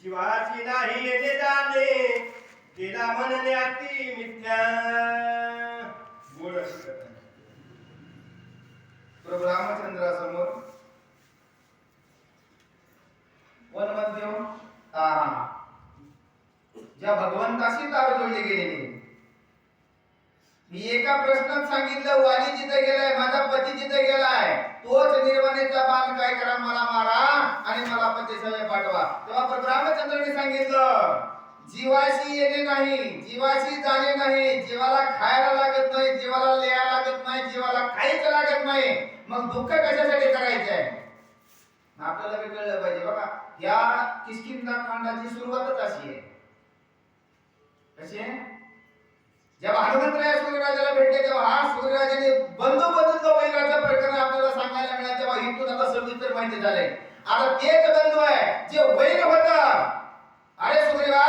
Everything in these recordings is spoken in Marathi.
शिवाची नाही येणे जाणे तिला म्हणणे अति मिथ्या गोड अशी कथा. प्रभू रामचंद्रासमोर वनमध्ये तारा ज्या भगवंताशी तार जोडली गेलेली. मी एका प्रश्नात सांगितलं वाली जिथे गेलाय माझा पती जिथे गेलाय तोच निर्वाणीचा बाण काय करा मला मारा आणि मला पती सवय पाठवा. तेव्हा प्रभू रामचंद्राने सांगितलं जीवाशी येणे नाही जीवाशी जाणे नाही. जीवाला खायला लागत नाही जीवाला लिहायला लागत नाही जीवाला काहीच लागत नाही मग दुःख कशासाठी करायचंय. आपल्याला बी कळलं पाहिजे बघा या किष्किंधा कांडाची सुरुवातच अशी आहे. कशी आहे जेव्हा हनुमंतराय सूर्यराजाला भेटले तेव्हा हा सूर्यराजाने बंधू वैराचं प्रकरण आपल्याला सांगायला मिळालं. तेव्हा इथून आता सविस्तर माहिती झालंय. आता तेच बंधू आहे जे वैर होतं. अरे सूर्यवा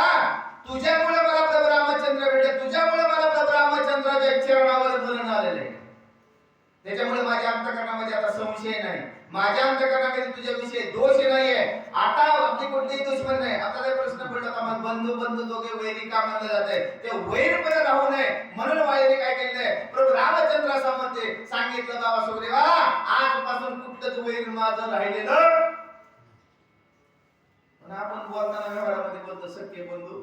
तुझ्यामुळे मला प्रभू रामचंद्र भेटले तुझ्यामुळे मला प्रभू रामचंद्राच्या चरणावर मरण आलेलं आहे. त्याच्यामुळे माझ्या अंतःकरणामध्ये आता संशय नाही माझ्या अंतःकरणामध्ये तुझ्याविषयी दोष नाहीये. आता आपली कुठलीही दुश्मन नाही. आपल्याला प्रश्न पडला का मग बंधू दोघे वैरी का मानलं जाते ते वैरपणे राहू नये म्हणून वाईने काय केलंय प्रभू रामचंद्रासमोर ते सांगितलं बाबा सूर्यवा आजपासून कुठलंच वैर माझं राहिलेलं. पण आपण बोलताना व्यवहारामध्ये बोलतो सख्खे बंधू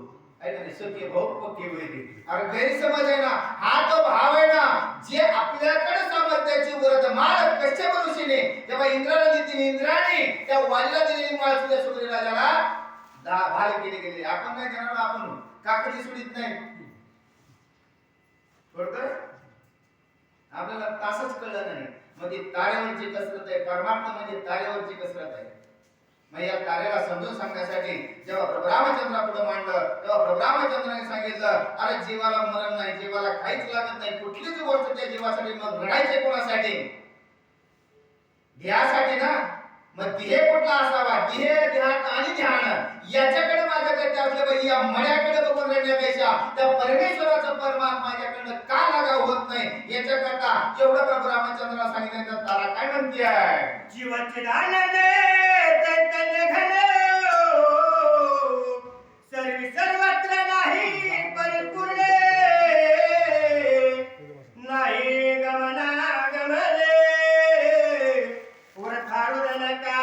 ऐका नाही सख्खे भाऊ पक्के वैरी. अरे गैरसमज आहे ना. हा तो भाव आहे ना जे आपल्याकडे सामर्थ्याची वरद माळ कश्यप ऋषीने जेव्हा इंद्राला दिली इंद्राने त्या वालीला दिलेली माळ सुद्धा सूर्यराजाला भाल केली गेली. आपण नाही करणार आपण काकडी सुडीत नाही थोडं आपल्याला तासच कळलं नाही. मग ती तारेवरची कसरत आहे. परमात्मा म्हणजे तारेवरची कसरत आहे. मग या तारेला समजून सांगण्यासाठी जेव्हा प्रभू रामचंद्रापुढे मांडलं तेव्हा प्रभू रामचंद्राने सांगितलं अरे जीवाला मरण नाही जीवाला काहीच लागत नाही कुठलीच गोष्ट त्या जीवासाठी मग रडायचे कोणासाठी ध्येयासाठी ना. मग ध्येय कुठला असावा ध्येय ध्यान आणि ध्यान याच्याकडे माझ्याकडे असलं पाहिजे. या मड्याकडे बघून रडण्यापेक्षा त्या परमेश्वराचं परमात्मा माझ्याकडनं का लागाव होत नाही याच्याकरता एवढं प्रभू रामचंद्राला सांगितलं. तारा काय म्हणते जीवाचे दानने चैतन्य घन सर्वत्र नाही परिपूर्ण नाही गमना गमने वरथारुदन का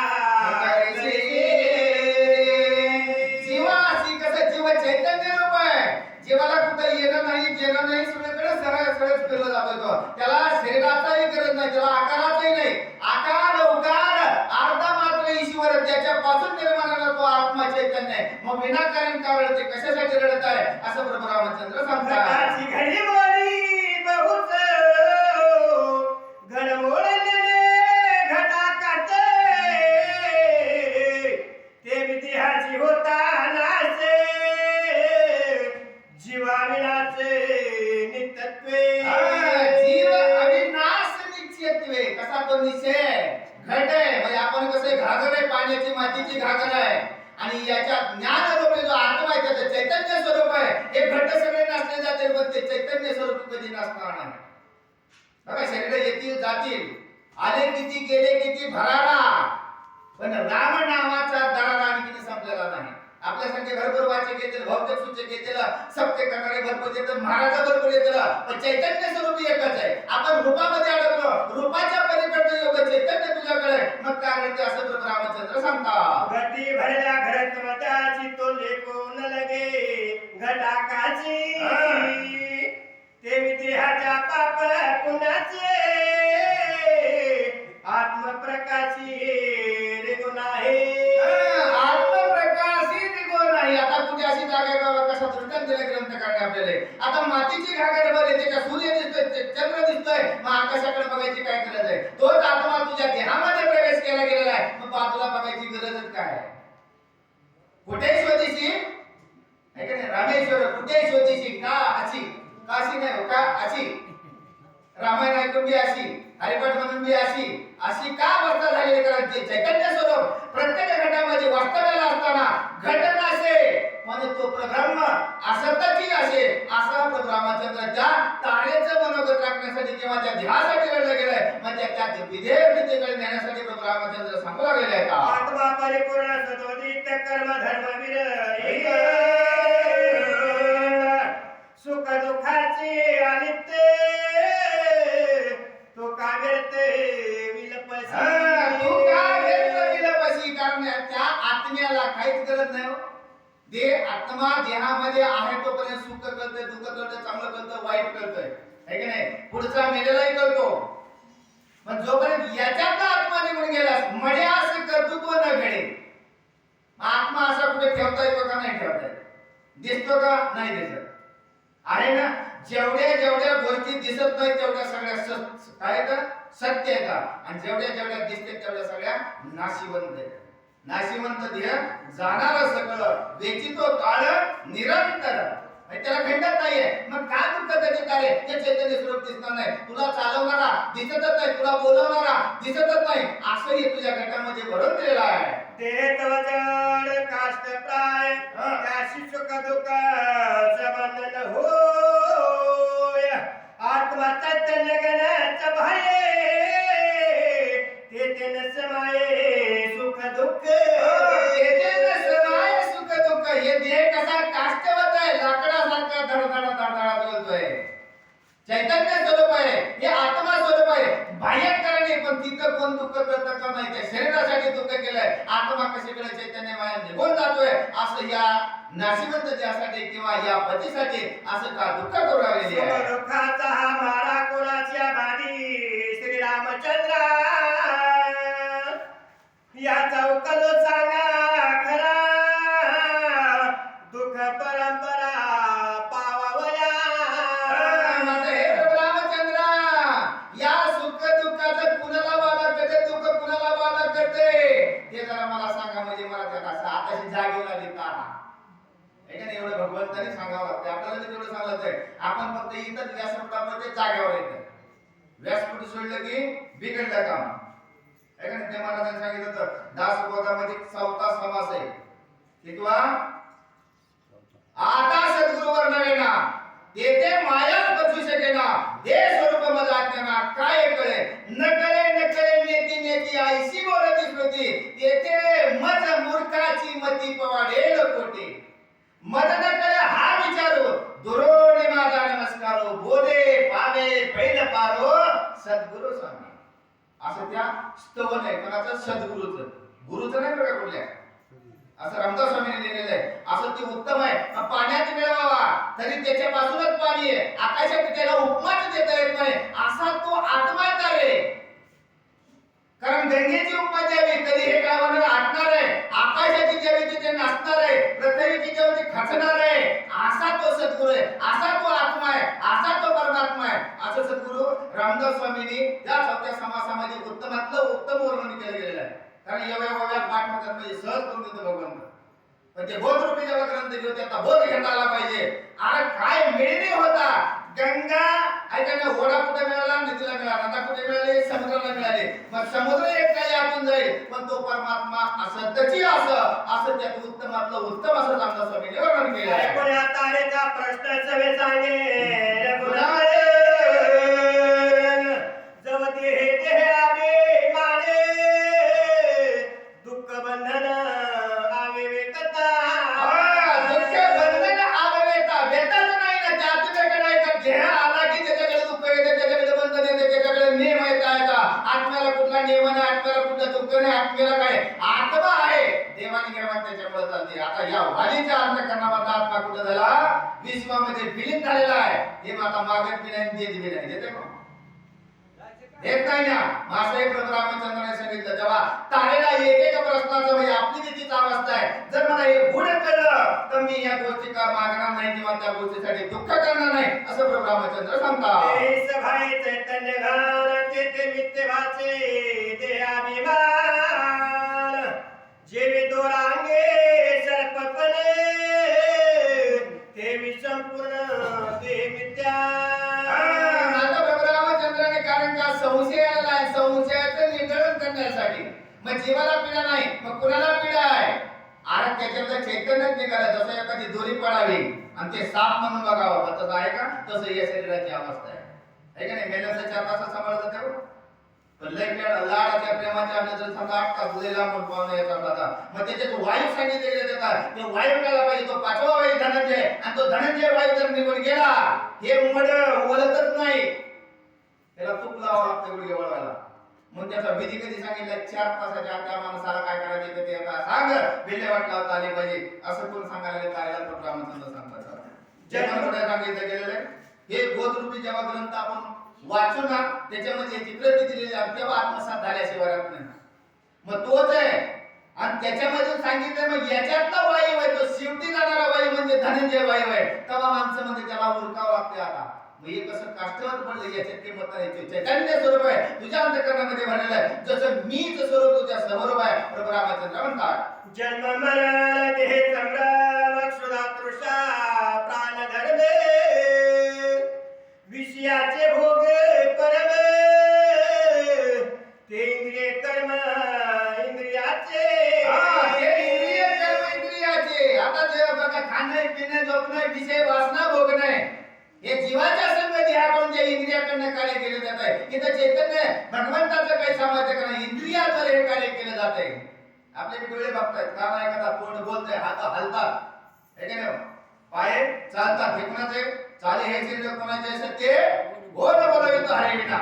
जीवाशी कसं जीव चैतन्य रूप आहे. जीवाला कुठं येणं नाही जेणं नाही सगळीकडे सरळ फिरला जातो. त्याला शरीराचाही गरज नाही त्याला आकाराचाही नाही. आकार उकार अर्धा मात्र ईश्वर त्याच्यापासून निर्माण झाला तो आत्मा चैतन्य आहे. मग विनाकारण का रडते कशासाठी रडत आहे असं प्रभू रामचंद्र सांगतात. घडी मोडी बहुत घडमोडले घटा काटे ते विद्याची होता नाचे जीवा विनाचे नित्यत्वे जीव अविनाश निश्चयत्वे कसा तो निश्चय घट आहे. म्हणजे आपण कसे घागर आहे पाण्याची मातीची घागर आहे आणि याच्यात ज्ञान रूप जो आत्मा आहे त्याचं चैतन्य स्वरूप आहे. हे घट सगळे नसले जाते पण ते चैतन्य स्वरूप कधी नसणार नाही. बघा शरीर येतील जातील आले किती गेले किती भरारा पण राम नावाचा दरारा आणि किती संपलेला नाही. आपल्यासारखे भरपूर वाचक येतील भौतिक सूचक येतील सत्य करणारे भरपूर येतील महाराज भरपूर येतील पण चैतन्य स्वरूप एकच आहे. आपण रूपामध्ये अडकलो रूपाच्या पलीकडचं योग चैतन्य तुझ्याकडे मग काय ते असं प्रभू रामचंद्र सांगतात. घटी भरल्या घरात मताची तो लेखून लगे घटाकाची ते विदेहाच्या पाप पुण्याचे आत्मप्रकाशी रेगुण आहे. आत्मप्रकाशी रेगुण आहे. आता कुठे अशी जागा बाबा कसा दृष्टांत दिला ग्रंथकारने आपल्याला. आता मातीची घागर मध्ये त्याच्या सूर्य दिसतोय चंद्र दिसतोय मग आकाशाकडे बघायची काय गरज आहे. तोच आत्मा तुझ्या देहामध्ये प्रवेश केला गेलेला आहे मग बाजूला बघायची गरजच काय. कुठे शोधीशी आहे का नाही रामेश्वर कुठे शोधीशी का अशी काशी नाही का अशी रामायण ऐकून बी अशी हरिपाठ म्हणून बी अशी अशी का अवस्था झालेली कारण ते चैतन्य स्वरूप प्रत्येक घटामध्ये वास्तव्याला असताना घट नसे म्हणजे तो ब्रह्म असतची असे असा प्रभू रामचंद्राच्या तारेचं मनोगत राखण्यासाठी किंवा त्या ध्येयासाठी रडलं गेलंय म्हणजे त्या विधेयतेकडे नेण्यासाठी प्रभू रामचंद्र सांगू लागलेले आहेत. आत्मा परिपूर्ण सदोदित कर्म धर्मवीर आत्म्याला काहीच गरज नाही हो. देह आत्मा देहामध्ये आहे तोपर्यंत सुख कळतंय, दुःख कळतंय, चांगलं कळतंय, वाईट कळतंय, है की नाही? पुढचा मेलेलाही कळतो. पण जोपर्यंत याच्यातला आत्मा निघून गेलास मडे असं कर्तृत्व न घडे. आत्मा असा कुठे ठेवता येतो का नाही ठेवता येत? दिसतो का नाही दिसत? आहे ना? जेवढ्या जेवढ्या गोष्टी दिसत नाही तेवढ्या सगळ्या काय तर सत्य आहे का? आणि जेवढ्या जेवढ्या दिसते तेवढ्या सगळ्या नाशिवंत आहेत. नाशिवंत देह जाणार सगळं वेचितो काळ निरंतर. त्याला खंडत नाहीये. मग काय दुःख त्याचे कार्य? ते चैतन्य स्वरूप दिसणार नाही. तुला चालवणारा दिसतच नाही, तुला बोलवणारा दिसतच नाही. असंही तुझ्या घटामध्ये भरून दिलेलं आहे. देह तव जड काष्ट प्राय त्याशी सुख दुःख संबंधन होय. आत्मा चैतन्य गणाच भाये तेथे न समाये सुख दुःख. तेथे न समाये सुख दुःख. हे देह कसा काष्टवत आहे, लाकडासारखा धडधडा धडधडा बोलतोय. चैतन्य स्वरूप आहे, हे आत्मा स्वरूप आहे. बाह्य कारणे पण तिथं कोण दुःख करतं का नाही? त्या शरीरासाठी दुःख केलंय. आत्मा कशाकडे चैतन्य माया निघून जातोय असं या नाशिवंत देहासाठी किंवा या पतीसाठी असं का दुःख करू लागलेली आहे? दुःखाचा हा मारा कोणाच्या बादी श्रीरामचंद्र याचा उकल सांगा खरा. दुःख परंपरा पावावया. रामचंद्र या सुख दुःखाचं कुणाला बाधा करते, दुःख कुणाला बाधा करते हे जरा मला सांगा. म्हणजे मला त्यात असं आताशी जागेवर आली तारा आहे का? एवढं भगवंताने सांगावं लागतं. आपल्याला तेवढं सांगितलंय. आपण फक्त इथंच व्यासपीठामध्ये जागेवर येतं. व्यासपीठ सोडलं की बिघडलं काम आहे का? ते महाराजांनी सांगितलं होतं दासबोधामध्ये 4था समास आहे. कितवा? आता सद्गुरूवर नवेना तेथे मायाच बसू शकेना. हे स्वरूप माझा आज्ञाना काय कळे न कळे नेती नेती आईशी बोलती स्मृती. तेथे मज मूर्खाची मती पवाडेल कोटी. मज न कळे हा विचारू दुरोणे माझा नमस्कारो. बोधे पावे पैल पारो सद्गुरु स्वामी. असं त्या स्तवन आहे कोणाचं? सद्गुरूचं. गुरुचं नाही बघा कुठल्या. असं रामदास स्वामींनी लिहिलेलं आहे. असं ते उत्तम आहे. पाण्यात मिळवावा तरी त्याच्यापासूनच पाणी आहे. आकाशात त्याला उपमाच देता येत नाही असा तो आत्माच आहे. कारण गंगेची उपमा द्यावी तरी हे गावाला आटणार आहे. आकाशाची द्यावी तिथे नाचणार आहे. पृथ्वीची द्यावी खचणार आहे. असा तो सद्गुरू आहे, असा तो आत्मा आहे, असा तो परमात्मा आहे. असं सद्गुरू रामदास स्वामींनी त्या 4थ्या समासामध्ये उत्तमातलं उत्तम वर्णन केलं गेलेलं आहे. कारण एवढ्या पाठ म्हणतात म्हणजे सहज करून देतो भगवंत. पण ते बोध रूपी जेव्हा ग्रंथ घेऊ त्याचा बोध घेता आला पाहिजे. अरे काय मिळणे होता. गंगा ऐकायला ओढा कुठे मिळाला? नदीला मिळाला. नदा कुठे मिळाली? समुद्राला मिळाली. मग समुद्र एक काही आतून जाईल पण तो परमात्मा असं त्याची असं त्यात उत्तमातलं उत्तम असं रामदास स्वामींनी वर्णन केलं आहे. कोण्या तारेचा प्रश्न सवे सांगे रघुनाथ. जवते हे देह अभिमाने दुःख बंधन आवे वेकता. दुःख बंधन आवे वेता. वेताच नाही ना त्या तुझ्याकडे आहे का? देह आला की त्याच्याकडे दुःख येते, त्याच्याकडे बंधन येते, त्याच्याकडे नियम येत आहे का? आत्म्याला कुठला नियम नाही, आत्म्याला कुठलं दुःख नाही. आत्म्याला काय आत्मा आहे. देवाने घेवान त्याच्यामुळे चालते. आता या वाणीच्या अंतःकरणामधला आत्मा कुठं झाला? विश्वामध्ये विलीन झालेला आहे. हे आता मागत बी नाही देत बी नाही. देते का? देत नाही ना. मासाई प्रभू रामचंद्राने सांगितलं जेव्हा तारेला एक प्रश्नाचं म्हणजे आपली कितीच अवस्था आहे. जर मला हे गुढ कळलं तर मी या गोष्टी का मागणार नाही किंवा त्या गोष्टीसाठी दुःख करणार नाही असं प्रभू रामचंद्र सांगतात. हे सभाई चैतन्य घान तेथे मित्य भाचे देहाभिमान. जेवी दोरांगे सर्पपणे तेवी संपूर्ण देह मिथ्या. कारण का संशयाला आहे. संशयाचं निधन करण्यासाठी. मग जीवाला पीडा नाही मग कुणाला पीडा आहे? अरे त्याच्यातलं चैतन्यच निघालं. जसं एखादी दोरी पडावी आणि ते साप म्हणून बघावं तसं आहे का? तसं या शरीराची अवस्था आहे का नाही? मेल्याचं 4 तास सांभाळत जाते. पण लय लाडाच्या प्रेमाच्या आपल्या जर समजा 8 तास लय लांबून पाहुणे येतात आता. मग त्याच्यात वायू सांगितलेले जातात. ते वायू गेला पाहिजे. तो 5वा वायू धनंजय. आणि तो धनंजय वायू जर निघून गेला हे मड ओलतच नाही. त्याला तूप लावावं लागतं गुडघे वळवायला. मग त्याचा विधी कधी सांगितलं 4 तासाच्या आत त्या माणसाला काय करायचं ते आता सांग विल्हेवाट लावता आली पाहिजे असं कोण सांगायला कार्याला प्रभू रामचंद्र सांगतात. जन्म सांगितलं गेलेलं आहे. हे बोधरूपी जेव्हा ग्रंथ आपण वाचू ना त्याच्यामध्ये चित्र दिलेले आहे तेव्हा आत्मसात झाल्याशिवाय राहत नाही. मग तोच आहे आणि त्याच्यामधून सांगितलं मग याच्यातला वायू आहे तो शेवटी जाणारा वायू म्हणजे धनंजय वायू आहे. तेव्हा माणसं म्हणजे त्याला उरकावं लागते. आता मग हे कसं काष्टवत पडलं याच्यात किंमत नाही. चैतन्य स्वरूप आहे तुझ्या अंतःकरणामध्ये भरलेलं आहे. जसं मीच स्वरूप तुझ्या समोर आहे. प्रभू रामचंद्र म्हणतात जन्म मरण देह संग्राम क्षुधा तृषा प्राण धर्मे विषयाचे भोग परमे ते इंद्रिय कर्म इंद्रियाचे इंद्रिय कर्म इंद्रियाचे. आता जे बघा खाणे पिणे झोपणे विषय वासना भोगणे हे जीवाच्या संगती आपण जे इंद्रियाकडनं कार्य केले जात आहे. इथं चैतन्य भगवंताचं काही सामर्थ्य का नाही इंद्रियाद्वारे हे कार्य केलं जात आहे. आपले डोळे बघतायत कान ऐकतात तोंड बोलतंय हात हलतात हे की नाही पाय चालतात हे कोणाचे चाले हे शरीर कोणाचे सत्य गोड बोलावे तो हरे विना.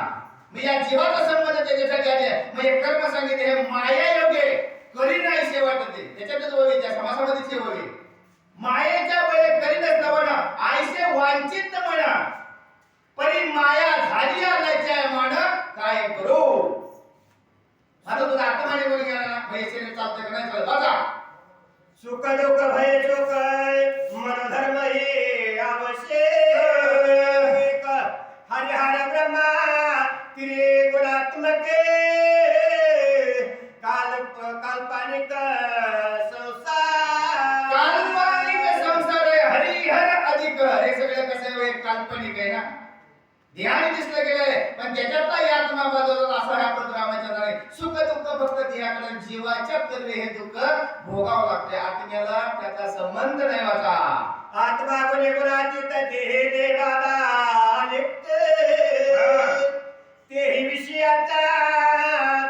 मी या जीवाचा संबंध त्याच्यासाठी आले मग हे कर्म सांगितले हे माया योगे करी नाही शेवटते त्याच्यातच होईल त्या समासामध्येच होईल. मायेच्या बळे करीनच नवना आयसे वांचित म्हणा परी माया झाली आल्याच्या म्हण काय करू. आता तुला आत्माने बोल गेला ना मग हे शरीर चालतंय का नाही चालत बघा. सुख दुःख भय शोक मनोधर्म हे आवश्यक हरिहर ब्रह्मा त्रिगुणात्मके काल्पनिक संसार आहे हरिहर अधिक हे सगळं कसं आहे काल्पनिक आहे ना ध्यान दिसलं गेलंय पण त्याच्यातला आत्मा बदलला असा हा प्रभू रामचंद्राने सुख दुःख फक्त ध्यानाकडे जीवाच्या कर्मे हे दुःख भोगावं लागते. आत्म्याला त्याचा संबंध नाही वाचा. आत्मा गुणे गुणातीत देहे देवाला लिप्त तेही विषयाचा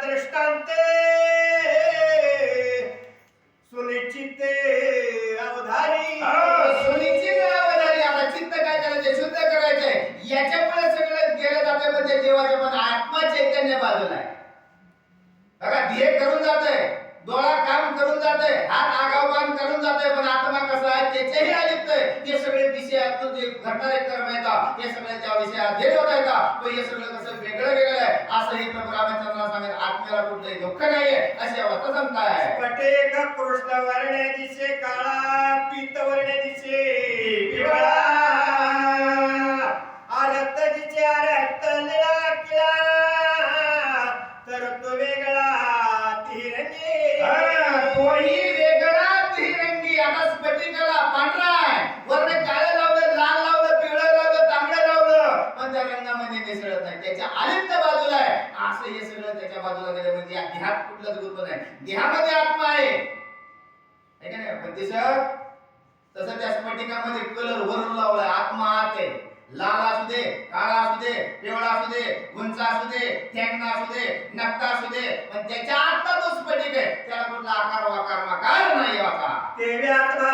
दृष्टांत सुनिश्चित अवधारी सुनिश्चित अवधारी. आता चित्त काय करायचे शुद्ध करायचंय याच्यामुळे सगळं केलं जातं म्हणजे जीवाच्या पण आत्मा चैतन्य बाजूला आहे. बघा ध्येय करून जाते डोळा काम करून जाते हात आगावबान करून जाते पण आत्मा कसा आहे त्याच्याही अलिप्त आहे. हे सगळे विषयातून जे घडणारे कर्म येतात हे सगळे त्या विषयात भेद होत येतात पण हे सगळं कसं वेगळं वेगळं आहे असंही प्रभू रामचंद्र सांगेल. आत्म्याला कुठलंही दुःख नाहीये अशी अवस्था सांगता आहे. पटेक कृष्ण वर्ण दिसे काळा पीत वर्ण दिसे पिवळा आरक्त दिसे आरक्त निळा किळा तर तो वेगळा तिरंगी तोही वेगळा तिरंगी. आता स्फटिकाला पांढरा आहे वर्ण काळं लावलं लाल लावलं पिवळं लावलं तांबडं लावलं पण त्या रंगामध्ये मिसळत नाही त्याच्या अलिप्त बाजूला आहे. असं हे सगळं त्याच्या बाजूला गेलं म्हणजे या ध्यात कुठलंच गुंतवण नाही. ध्यामध्ये आत्मा आहे का नाही पण दिसत तसं त्या स्फटिकामध्ये कलर वरून लावलाय आत्मा आत आहे. लाल असू दे काळा असू दे पिवळा असू दे गुंचा असू दे ठेंगणा असू दे नकटा असू दे पण त्याच्या आतला तो स्फटिक आहे त्याला कुठला आकार वाकार माकार नाही आता. ते आत्मा